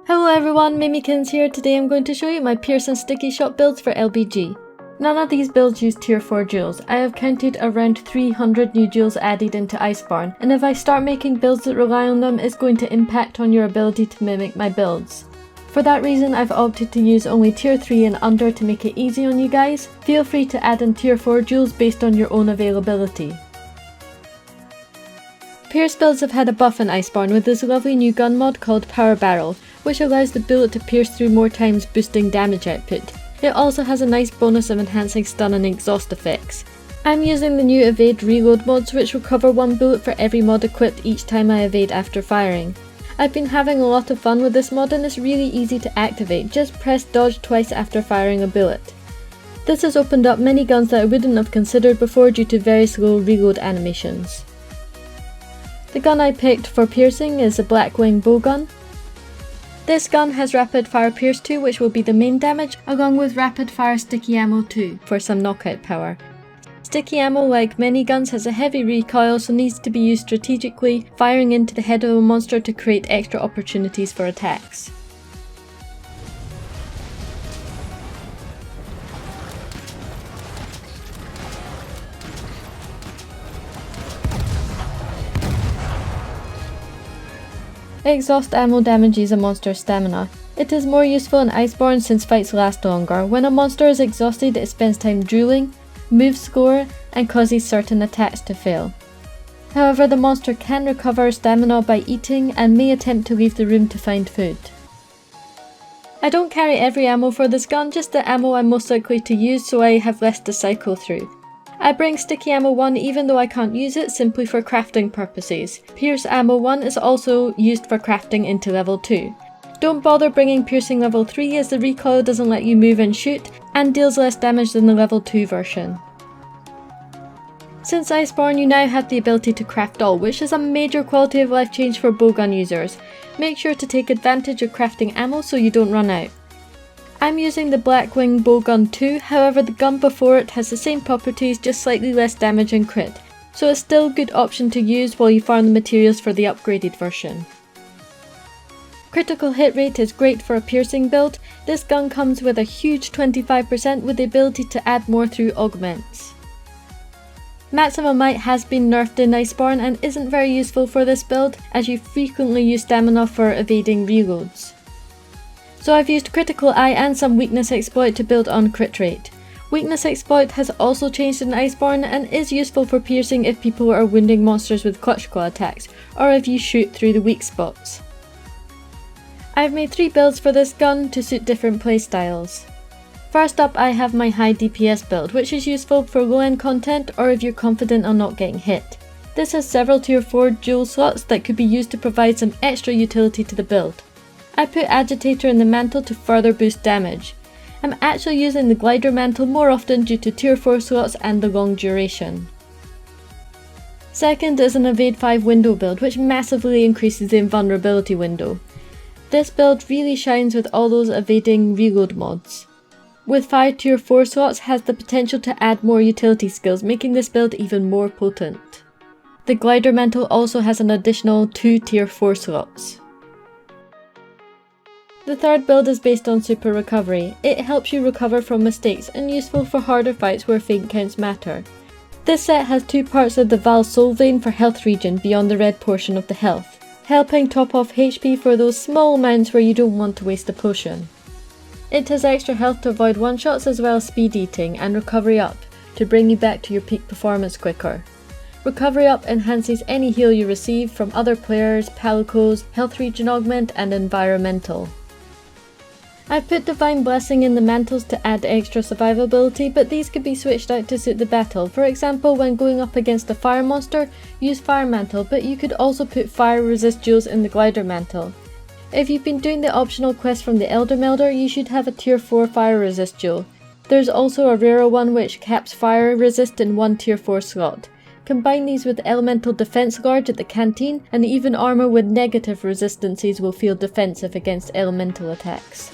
Hello everyone, Mimikins here. Today I'm going to show you my Pierce and Sticky Shot builds for LBG. None of these builds use tier 4 jewels. I have counted around 300 new jewels added into Iceborne, and if I start making builds that rely on them, it's going to impact on your ability to mimic my builds. For that reason, I've opted to use only tier 3 and under to make it easy on you guys. Feel free to add in tier 4 jewels based on your own availability. Pierce builds have had a buff in Iceborne with this lovely new gun mod called Power Barrel, which allows the bullet to pierce through more times, boosting damage output. It also has a nice bonus of enhancing stun and exhaust effects. I'm using the new evade reload mods, which recover one bullet for every mod equipped each time I evade after firing. I've been having a lot of fun with this mod and it's really easy to activate, just press dodge twice after firing a bullet. This has opened up many guns that I wouldn't have considered before due to very slow reload animations. The gun I picked for piercing is the blackwing bowgun. This gun has rapid fire pierce 2, which will be the main damage, along with rapid fire sticky ammo 2 for some knockout power. Sticky ammo, like many guns, has a heavy recoil, so needs to be used strategically, firing into the head of a monster to create extra opportunities for attacks. Exhaust ammo damages a monster's stamina. It is more useful in Iceborne since fights last longer. When a monster is exhausted, it spends time drooling, moves slower, and causes certain attacks to fail. However, the monster can recover stamina by eating and may attempt to leave the room to find food. I don't carry every ammo for this gun, just the ammo I'm most likely to use, so I have less to cycle through. I bring sticky ammo 1 even though I can't use it, simply for crafting purposes. Pierce ammo 1 is also used for crafting into level 2. Don't bother bringing piercing level 3 as the recoil doesn't let you move and shoot, and deals less damage than the level 2 version. Since Iceborne, you now have the ability to craft all, which is a major quality of life change for bowgun users. Make sure to take advantage of crafting ammo so you don't run out. I'm using the blackwing bowgun 2, however the gun before it has the same properties, just slightly less damage and crit, so it's still a good option to use while you farm the materials for the upgraded version. Critical hit rate is great for a piercing build. This gun comes with a huge 25% with the ability to add more through augments. Maximum might has been nerfed in Iceborne and isn't very useful for this build, as you frequently use stamina for evading reloads. So I've used Critical Eye and some Weakness Exploit to build on crit rate. Weakness Exploit has also changed in Iceborne and is useful for piercing if people are wounding monsters with clutch claw attacks, or if you shoot through the weak spots. I've made 3 builds for this gun to suit different playstyles. First up, I have my high DPS build, which is useful for low end content or if you're confident on not getting hit. This has several tier 4 jewel slots that could be used to provide some extra utility to the build. I put Agitator in the mantle to further boost damage. I'm actually using the glider mantle more often due to tier 4 slots and the long duration. Second is an evade 5 window build, which massively increases the invulnerability window. This build really shines with all those evading reload mods. With 5 tier 4 slots has the potential to add more utility skills, making this build even more potent. The glider mantle also has an additional 2 tier 4 slots. The third build is based on super recovery. It helps you recover from mistakes and useful for harder fights where feint counts matter. This set has 2 parts of the Val Soul Vein for health regen beyond the red portion of the health, helping top off HP for those small amounts where you don't want to waste a potion. It has extra health to avoid one-shots as well as speed eating, and recovery up to bring you back to your peak performance quicker. Recovery up enhances any heal you receive from other players, palicos, health regen augment and environmental. I've put Divine Blessing in the mantles to add extra survivability, but these could be switched out to suit the battle. For example, when going up against a fire monster, use Fire Mantle, but you could also put Fire Resist jewels in the Glider Mantle. If you've been doing the optional quest from the Elder Melder, you should have a tier 4 Fire Resist jewel. There's also a rarer one which caps Fire Resist in 1 tier 4 slot. Combine these with Elemental Defense Large at the canteen, and even armor with negative resistances will feel defensive against elemental attacks.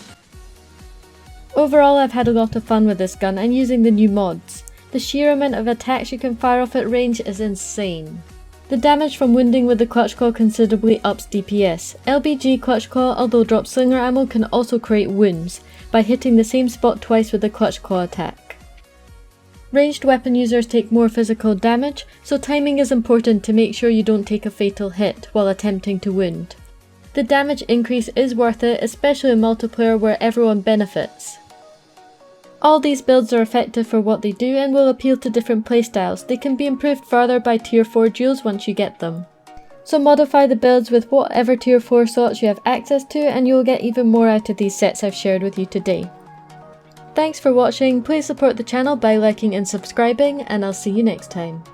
Overall, I've had a lot of fun with this gun and using the new mods. The sheer amount of attacks you can fire off at range is insane. The damage from wounding with the Clutch Claw considerably ups DPS. LBG Clutch Claw, although drops slinger ammo, can also create wounds by hitting the same spot twice with the Clutch Claw attack. Ranged weapon users take more physical damage, so timing is important to make sure you don't take a fatal hit while attempting to wound. The damage increase is worth it, especially in multiplayer where everyone benefits. All these builds are effective for what they do and will appeal to different playstyles. They can be improved further by tier 4 duels once you get them. So modify the builds with whatever tier 4 slots you have access to and you will get even more out of these sets I've shared with you today. Thanks for watching, please support the channel by liking and subscribing, and I'll see you next time.